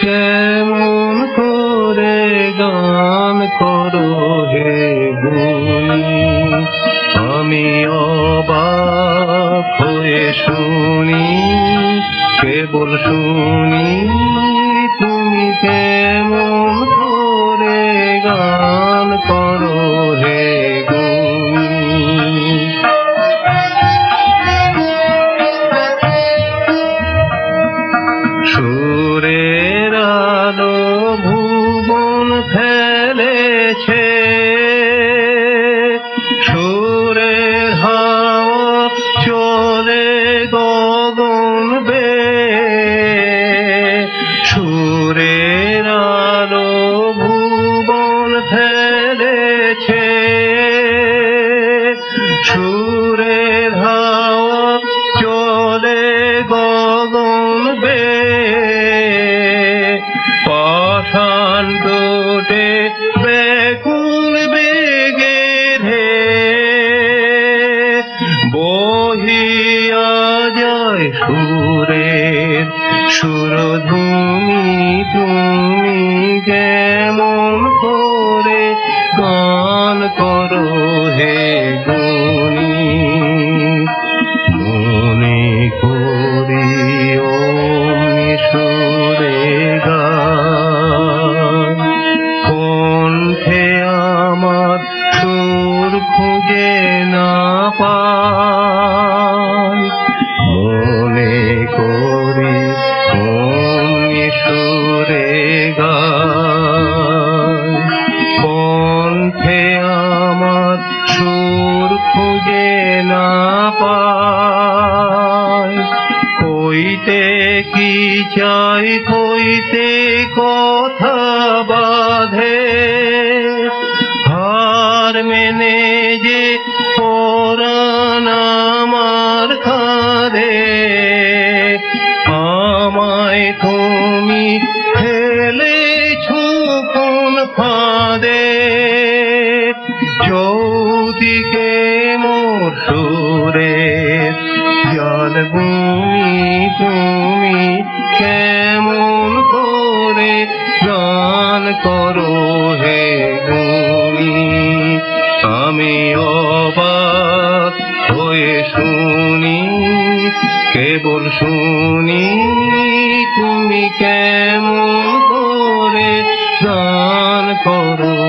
কেমন করে গান করো হে গুণী, আমি অবাক হয়ে শুনি, কেবল শুনি তুমি কেমন করে গান করো হে গুণী। সুরের আলো ভুবন ফেলেছে, সুরের হাওয়া চলে গগন বেয়ে, সুরের আলো ভুবন ফেলেছে, সুরের হাওয়া চলে গগন বেয়ে, পাষাণ দুটে ব্যাকুল বেগে হে বহিয়া যায় সুরের সুরধুনি, তুমি কেমন করে গান করো হে গুণী। মনে করি অমনি সুরে গান, কণ্ঠে আমার সুর খুঁজে না পাই, মনে করি অমনি সুরে গান, কণ্ঠে আমার সুর খুঁজে না পাই। কইতে কি চাই কইতে কথা বাঁধে, হার মেনে যে পরাণ আমার কাঁধে, আমায় তুমি ফেলেছো কোন ফাঁদে, চৌদিকে মোর সুরের জলভূমি, তুমি কেমন করে গান করো হে গুণী। আমি অবাক হয়ে শুনি, কেবল শুনি তুমি কেমন করে গান করো